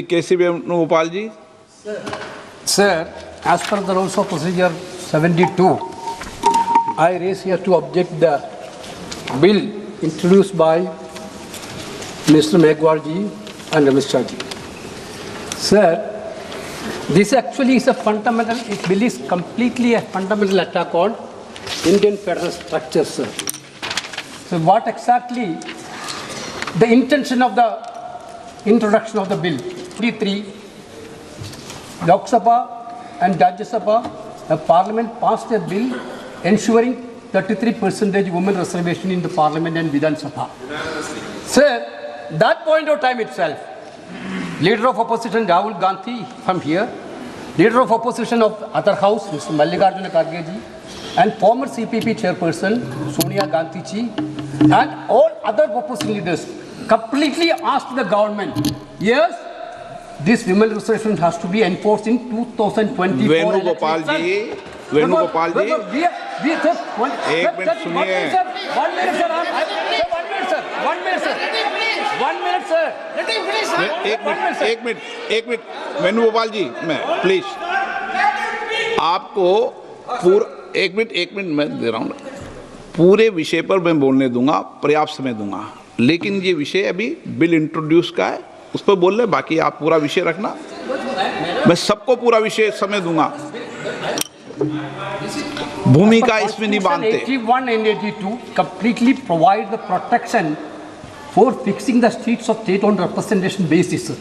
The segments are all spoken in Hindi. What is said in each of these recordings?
K.C. Venugopal ji. Sir, as per the rules of procedure 72, I raise here to object the bill introduced by Mr. Megwal ji and Ramesh Shah ji. Sir, this actually is a fundamental, it bill is completely a fundamental attack on Indian federal structure, sir. So what exactly the intention of the introduction of the bill? 23, Lok Sabha and Rajya Sabha, the Parliament passed a bill ensuring 33% women reservation in the Parliament and Vidhan Sabha. Sir, that point of time itself, Leader of Opposition Rahul Gandhi from here, Leader of Opposition of other house, Mr. Mallikarjuna Kharge ji, and former CPP chairperson Sonia Gandhi ji, and all other opposition leaders completely asked the government, yes, this women reservation has to be enforced in 2024. Venugopal ji, Venugopal ji, we just one minute, sir. One minute, sir. Let him finish, sir. एक मिनट वेणुगोपाल जी, मैं प्लीज आपको एक मिनट मैं दे रहा हूँ, पूरे विषय पर मैं बोलने दूंगा, पर्याप्त समय दूंगा, लेकिन ये विषय अभी बिल इंट्रोड्यूस का है, उस पर बोल रहे, बाकी आप पूरा विषय रखना, मैं सबको पूरा विषय समय दूंगा। भूमिका इसमें नहीं बांधते। 81 and 82 completely provide the protection for fixing the seats of state on representation basis.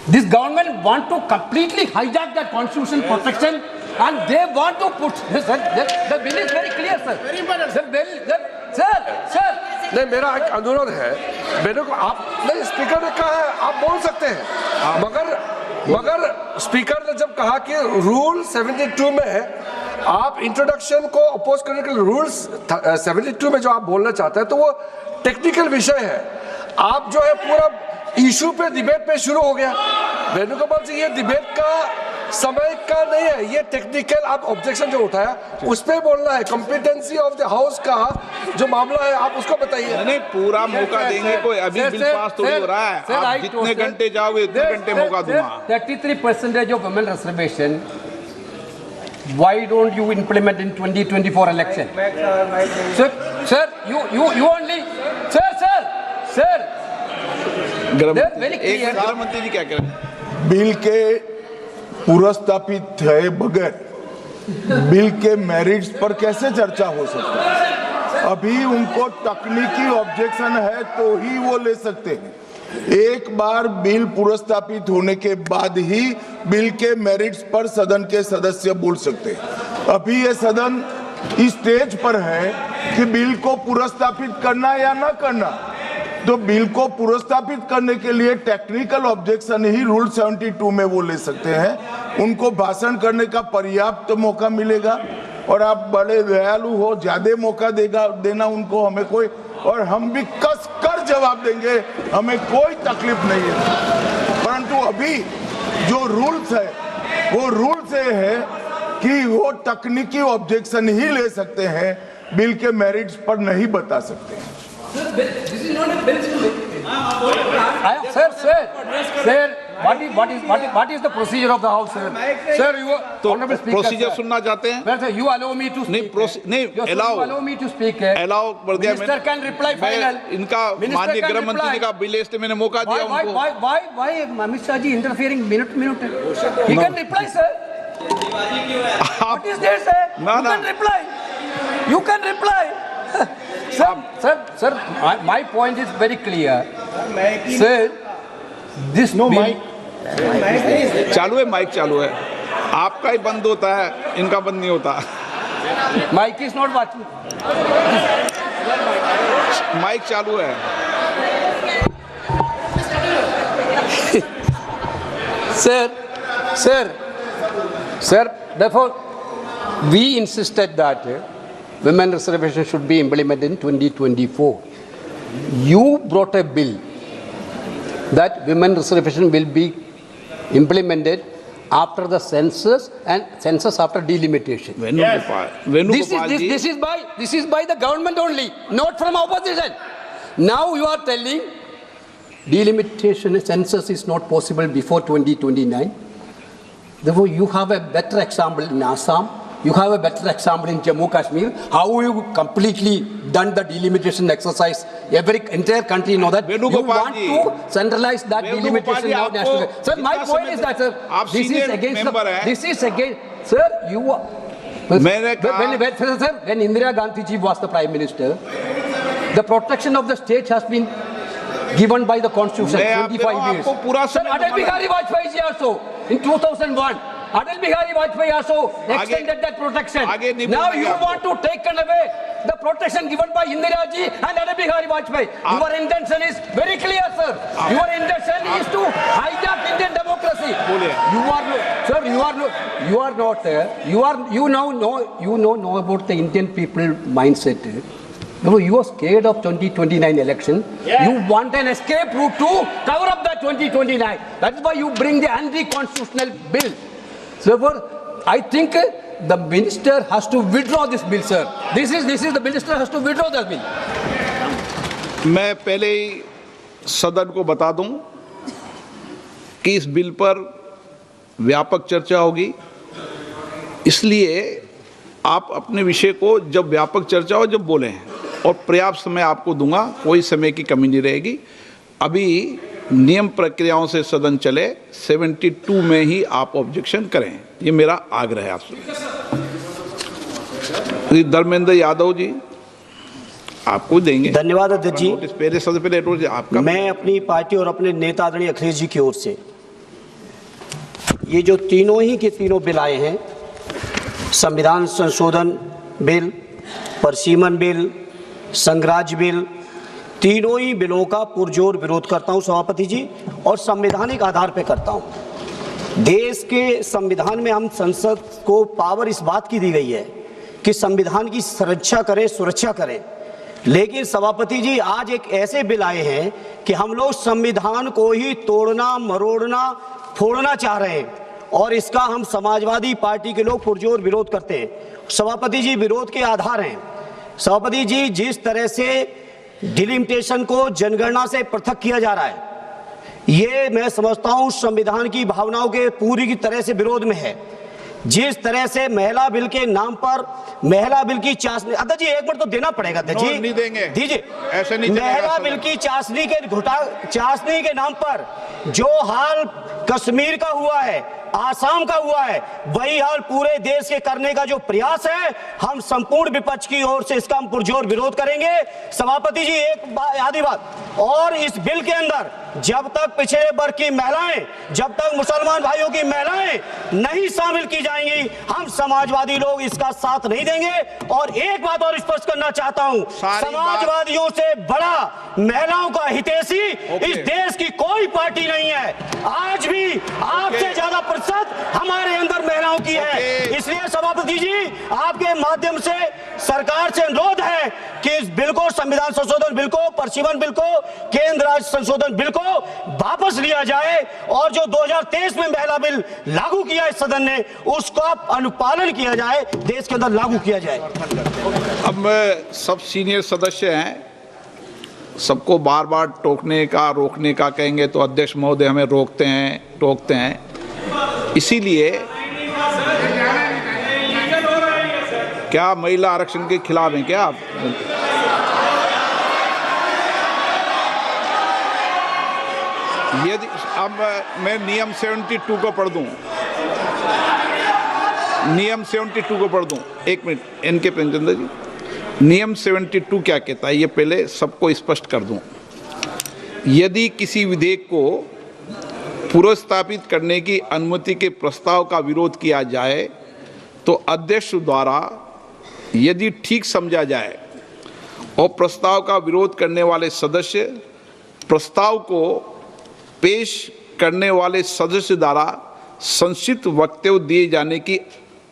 This government want to completely hijack that constitutional protection and they want to put, the bill is very clear, sir. Sir. नहीं, मेरा एक अनुरोध है, मेरे को आप नहीं, स्पीकर ने कहा है आप बोल सकते हैं, मगर स्पीकर ने जब कहा कि रूल 72 में है, आप इंट्रोडक्शन को अपोज करने के लिए रूल्स 72 में जो आप बोलना चाहते हैं तो वो टेक्निकल विषय है, आप जो है पूरा इशू पे डिबेट पे शुरू हो गया। वेणुगोपाल जी, ये डिबेट का समय का नहीं है, ये टेक्निकल आप ऑब्जेक्शन जो उठाया उस पे बोलना है, कॉम्पिटेंसी ऑफ द हाउस का जो मामला है आप उसको बताइए। नहीं, पूरा मौका देंगे, कोई अभी बिल पास थोड़ी हो रहा है, आप जितने घंटे जाओगे उतने घंटे मौका दूंगा। 33% of women reservation, why don't you implement in 2024 election? Sir, you only, sir. गृह मंत्री जी क्या कह रहे हैं? बिल के पुरस्तापित है बगैर बिल के मेरिट्स पर कैसे चर्चा हो सकता है? अभी उनको तकनीकी ऑब्जेक्शन है तो ही वो ले सकते हैं, एक बार बिल पुरस्तापित होने के बाद ही बिल के मेरिट्स पर सदन के सदस्य बोल सकते हैं। अभी ये सदन इस स्टेज पर है कि बिल को पुरस्तापित करना या ना करना, तो बिल को पुरस्तापित करने के लिए टेक्निकल ऑब्जेक्शन ही रूल 72 में वो ले सकते हैं, उनको भाषण करने का पर्याप्त मौका मिलेगा और आप बड़े दयालु हो, ज्यादा मौका देना उनको, हमें कोई, और हम भी कस कर जवाब देंगे, हमें कोई तकलीफ नहीं है। परंतु अभी जो रूल्स है वो रूल से है कि वो तकनीकी ऑब्जेक्शन ही ले सकते हैं, बिल के मेरिट्स पर नहीं बता सकते हैं। This is not a bill. Sir, what is the procedure of the house, sir? Sir, you तो प्रोसीजर सुनना चाहते हैं? Sir, you allow me to speak. नहीं, allow me to speak. Allow कर दिया Minister can reply final. इनका माननीय गृह मंत्री जी का बिल इसलिए मैंने मौका दिया उनको। Why Amit Shah ji interfering minute? He can reply, sir. What is there, sir? You can reply. Sir, my point is very clear. Sir, this bill. चालू है, माइक चालू है, आपका ही बंद होता है, इनका बंद नहीं होता। Mic is not working. Mic चालू है। Sir, therefore, we insisted that women reservation should be implemented in 2024. You brought a bill that women reservation will be implemented after the census and census after delimitation. This is by the government only, not from opposition. Now you are telling delimitation census is not possible before 2029. Therefore, you have a better example in Assam. You have a better example in Jammu Kashmir. How you completely done the delimitation exercise? Every entire country know that. You Venugopal want ji. to centralize that Venugopal delimitation ji, now आपको national. Sir, my जितना point समय is that, sir, आप this is senior against member हैं। this is against, sir, you are. मैंने कहा- when Indira Gandhi ji was the Prime Minister, the protection of the state has been given by the Constitution, मैं आप 25 आपको years. पूरा Sir, समय Atal दूंगा। Bihari Vajpayee ji also, in 2001, Atal Bihari Vajpayee also extended that protection. आगे नहीं Now बोलेंगे you आपको। want to take away the protection given by Indira ji and Atal Bihari Vajpayee. Your intention is very clear, sir. Your intention is to hijack Indian democracy. बोलिए। You are no, sir. You are no. You are not. You now know. You know about the Indian people mindset. No, you are scared of 2029 election. You want an escape route to cover up the 2029. That is why you bring the anti-constitutional bill. Therefore, I think the minister has to withdraw this bill, sir. This is the minister has to withdraw the bill. मैं पहले ही सदन को बता दूं कि इस बिल पर व्यापक चर्चा होगी, इसलिए आप अपने विषय को जब व्यापक चर्चा हो जब बोलें, और पर्याप्त समय आपको दूंगा, कोई समय की कमी नहीं रहेगी। अभी नियम प्रक्रियाओं से सदन चले, 72 में ही आप ऑब्जेक्शन करें, ये मेरा आग्रह है आपसे। धर्मेंद्र यादव जी आपको देंगे। धन्यवाद अध्यक्ष जी। नोटिस पहले सबसे पहले नोटिस आपका। मैं अपनी पार्टी और अपने नेता आदरणीय अखिलेश जी की ओर से ये जो तीनों ही के तीनों बिल आए हैं, संविधान संशोधन बिल, परसीमन बिल, संघराज्य बिल, तीनों ही बिलों का पुरजोर विरोध करता हूं सभापति जी, और संवैधानिक आधार पर करता हूं। देश के संविधान में हम संसद को पावर इस बात की दी गई है कि संविधान की सुरक्षा करें, सुरक्षा करें, लेकिन सभापति जी आज एक ऐसे बिल आए हैं कि हम लोग संविधान को ही तोड़ना, मरोड़ना, फोड़ना चाह रहे हैं, और इसका हम समाजवादी पार्टी के लोग पुरजोर विरोध करते हैं। सभापति जी, विरोध के आधार हैं सभापति जी, जिस तरह से डिलिमिटेशन को जनगणना से पृथक किया जा रहा है, ये मैं समझता हूं संविधान की भावनाओं के पूरी की तरह से विरोध में है। जिस तरह से महिला बिल के नाम पर महिला बिल की चाशनी, अध्यक्ष जी एक मिनट तो देना पड़ेगा अध्यक्ष जी, नहीं देंगे, दीजिए। ऐसे नहीं महिला बिल की चाशनी के नाम पर जो हाल कश्मीर का हुआ है, आसाम का हुआ है, वही हाल पूरे देश के करने का जो प्रयास है, हम संपूर्ण विपक्ष की ओर से इसका हम पुरजोर विरोध करेंगे। सभापति जी एक आधी बात और, इस बिल के अंदर जब तक पिछड़े वर्ग की महिलाएं, जब तक मुसलमान भाइयों की महिलाएं नहीं शामिल की जाएंगी, हम समाजवादी लोग इसका साथ नहीं देंगे। और एक बात और स्पष्ट करना चाहता हूं, समाजवादियों से बड़ा महिलाओं का हितैषी इस देश की कोई पार्टी नहीं है। आज भी आपसे ज्यादा प्रतिशत हमारे अंदर महिलाओं की है। इसलिए सभापति जी आपके माध्यम से सरकार से अनुरोध है कि इस बिल को, संविधान संशोधन बिल को, परसीमन बिल को, केंद्र राज्य संशोधन बिल को वापस लिया जाए, और जो 2023 में महिला बिल लागू किया इस सदन ने, उसका अनुपालन किया जाए, देश के अंदर लागू किया जाए। अब सब सीनियर सदस्य हैं, सबको बार बार टोकने का, रोकने का कहेंगे तो अध्यक्ष महोदय हमें रोकते हैं, टोकते हैं, इसीलिए क्या महिला आरक्षण के खिलाफ हैं क्या आप? यदि अब मैं नियम 72 को पढ़ दूं, नियम 72 को पढ़ दूं, एक मिनट इनके प्रेमचंद्र जी, नियम 72 क्या कहता है ये पहले सबको स्पष्ट कर दूं। यदि किसी विधेयक को पुनर्स्थापित करने की अनुमति के प्रस्ताव का विरोध किया जाए तो अध्यक्ष द्वारा यदि ठीक समझा जाए और प्रस्ताव का विरोध करने वाले सदस्य प्रस्ताव को पेश करने वाले सदस्य द्वारा संक्षिप्त वक्तव्य दिए जाने की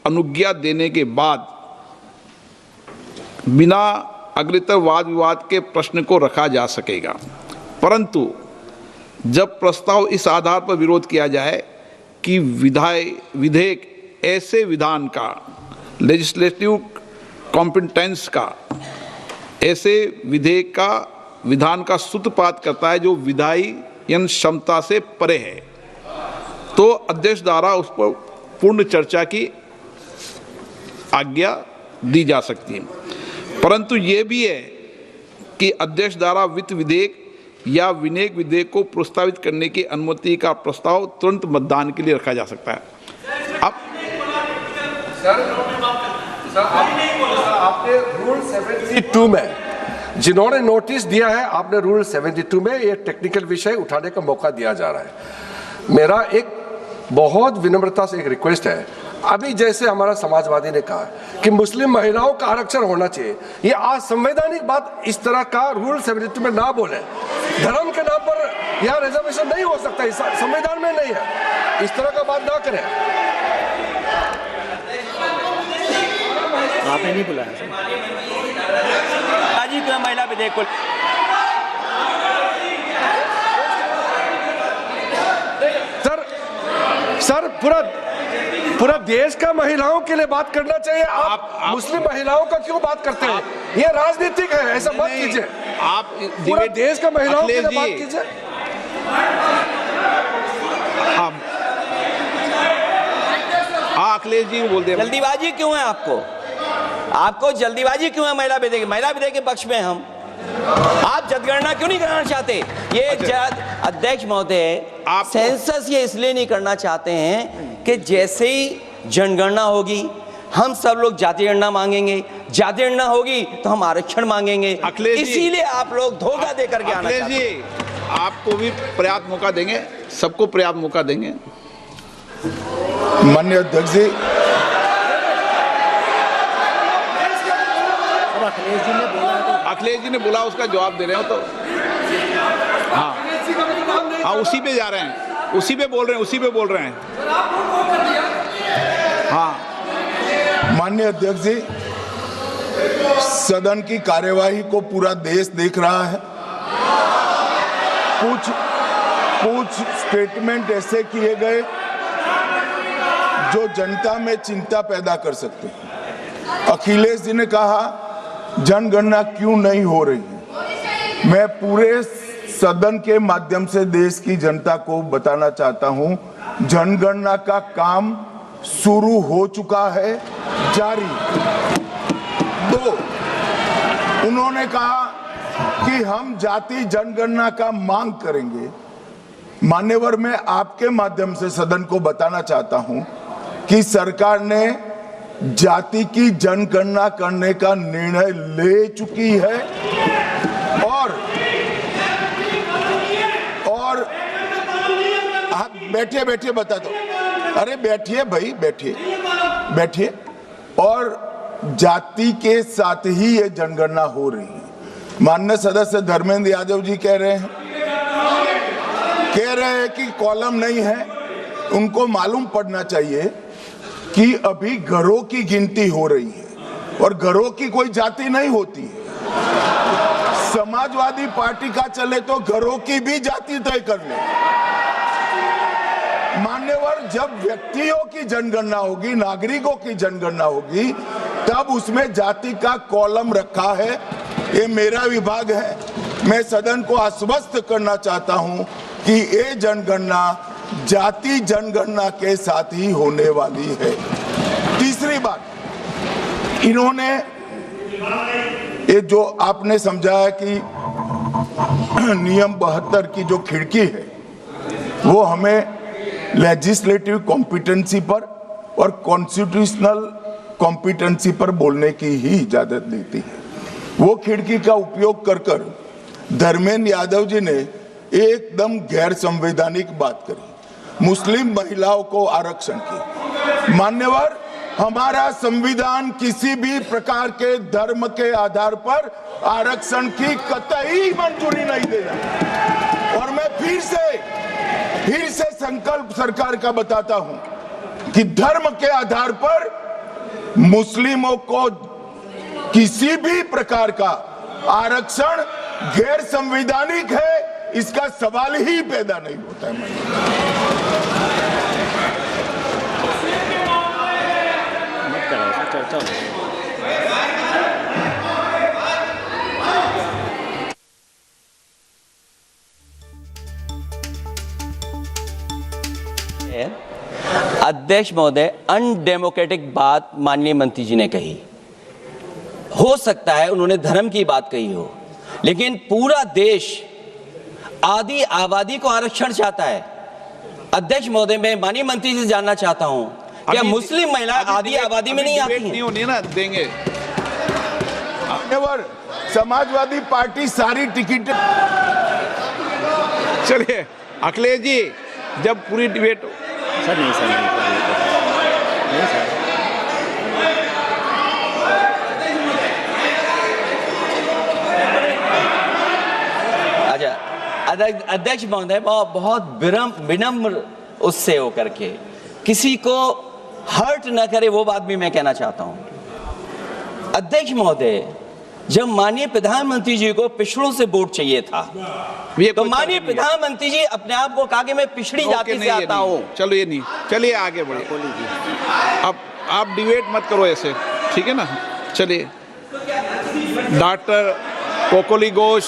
अनुज्ञा देने के बाद बिना अग्रतर वाद विवाद के प्रश्न को रखा जा सकेगा। परंतु जब प्रस्ताव इस आधार पर विरोध किया जाए कि विधेयक ऐसे विधान का, लेजिस्लेटिव कॉम्पिटेंस का, ऐसे विधेयक का विधान का सूत्रपात करता है जो विधायन क्षमता से परे है, तो अध्यक्ष द्वारा उस पर पूर्ण चर्चा की आज्ञा दी जा सकती है। परंतु ये भी है कि अध्यक्ष द्वारा वित्त विधेयक या विनियोग विधेयक को प्रस्तावित करने की अनुमति का प्रस्ताव तुरंत मतदान के लिए रखा जा सकता है। अब सर आपने रूल 72 में जिन्होंने नोटिस दिया है, आपने रूल 72 में ये टेक्निकल विषय उठाने का मौका दिया जा रहा है। मेरा एक बहुत विनम्रता से एक रिक्वेस्ट है, अभी जैसे हमारा समाजवादी ने कहा कि मुस्लिम महिलाओं का आरक्षण होना चाहिए, ये असंवैधानिक बात इस तरह का रूल 72 में ना बोले। धर्म के नाम पर यहाँ रिजर्वेशन नहीं हो सकता, इस संविधान में नहीं है, इस तरह का बात ना करें। आपने नहीं बुलाया आज ही महिला विधेयक को। सर पूरा देश का महिलाओं के लिए बात करना चाहिए। आप मुस्लिम महिलाओं का क्यों बात करते हैं? ये राजनीतिक है, ऐसा मत कीजिए। आप पूरा देश का महिलाओं के लिए बात कीजिए। हाँ अखिलेश जी बोलते हैं। जल्दीबाजी क्यों है आपको जल्दीबाजी क्यों है? महिला विधेयक के पक्ष में हम, आप जनगणना क्यों नहीं कराना चाहते? ये अध्यक्ष महोदय, आप सेंसस ये इसलिए नहीं करना चाहते हैं कि जैसे ही जनगणना होगी हम सब लोग जाति गणना मांगेंगे, जाति गणना होगी तो हम आरक्षण मांगेंगे, इसीलिए आप लोग धोखा दे करके आना चाहते हैं। जी आपको भी पर्याप्त मौका देंगे, सबको पर्याप्त मौका देंगे। माननीय अध्यक्ष जी, अखिलेश जी ने बोला, उसका जवाब दे रहे हो तो हाँ उसी पे जा रहे हैं, उसी पे बोल रहे हैं। हाँ माननीय अध्यक्ष जी, सदन की कार्यवाही को पूरा देश देख रहा है। कुछ स्टेटमेंट ऐसे किए गए जो जनता में चिंता पैदा कर सकते हैं। अखिलेश जी ने कहा जनगणना क्यों नहीं हो रही है। मैं पूरे सदन के माध्यम से देश की जनता को बताना चाहता हूं, जनगणना का काम शुरू हो चुका है, जारी। 2, उन्होंने कहा कि हम जाति जनगणना का मांग करेंगे। मान्यवर, मैं आपके माध्यम से सदन को बताना चाहता हूं कि सरकार ने जाति की जनगणना करने का निर्णय ले चुकी है और आप बैठिए बता दो। अरे बैठिए भाई, बैठिए। और जाति के साथ ही ये जनगणना हो रही है। माननीय सदस्य धर्मेंद्र यादव जी कह रहे हैं कि कॉलम नहीं है। उनको मालूम पड़ना चाहिए कि अभी घरों की गिनती हो रही है और घरों की कोई जाति नहीं होती है। समाजवादी पार्टी का चले तो घरों की भी जाति तय कर ले। मान्यवर, जब व्यक्तियों की जनगणना होगी, नागरिकों की जनगणना होगी, तब उसमें जाति का कॉलम रखा है। ये मेरा विभाग है। मैं सदन को आश्वस्त करना चाहता हूं कि ये जनगणना जाति जनगणना के साथ ही होने वाली है। तीसरी बात, इन्होंने ये जो आपने समझाया कि नियम 72 की जो खिड़की है वो हमें लेजिस्लेटिव कॉम्पिटेंसी पर और कॉन्स्टिट्यूशनल कॉम्पिटेंसी पर बोलने की ही इजाजत देती है। वो खिड़की का उपयोग कर धर्मेंद्र यादव जी ने एकदम गैर संवैधानिक बात करी, मुस्लिम महिलाओं को आरक्षण की। मान्यवर, हमारा संविधान किसी भी प्रकार के धर्म के आधार पर आरक्षण की कतई मंजूरी नहीं देगा। और मैं फिर से संकल्प सरकार का बताता हूं कि धर्म के आधार पर मुस्लिमों को किसी भी प्रकार का आरक्षण गैर संवैधानिक है, इसका सवाल ही पैदा नहीं होता है। है, अध्यक्ष महोदय, अनडेमोक्रेटिक बात माननीय मंत्री जी ने कही। हो सकता है उन्होंने धर्म की बात कही हो, लेकिन पूरा देश आदि आबादी को आरक्षण चाहता है। अध्यक्ष महोदय, मैं माननीय मंत्री जी से जानना चाहता हूं, क्या मुस्लिम महिला आदि आबादी में नहीं आती हैं? नहीं होनी ना, देंगे। नेवर, समाजवादी पार्टी सारी टिकट। चलिए अखिलेश जी, जब पूरी डिबेट सर नहीं सर नहीं सर। अच्छा, अध्यक्ष महोदय, बहुत विनम्र उससे होकर के किसी को हर्ट न करे वो बात भी मैं कहना चाहता हूं। अध्यक्ष महोदय, जब माननीय प्रधानमंत्री जी को पिछड़ों से वोट चाहिए था, तो माननीय प्रधानमंत्री जी अपने आप को कहा कि मैं पिछड़ी जाति से आता हूं। चलो ये नहीं, चलिए आगे बढ़िए। अब आप डिबेट मत करो ऐसे, ठीक है ना। चलिए, डॉक्टर कोकोली घोष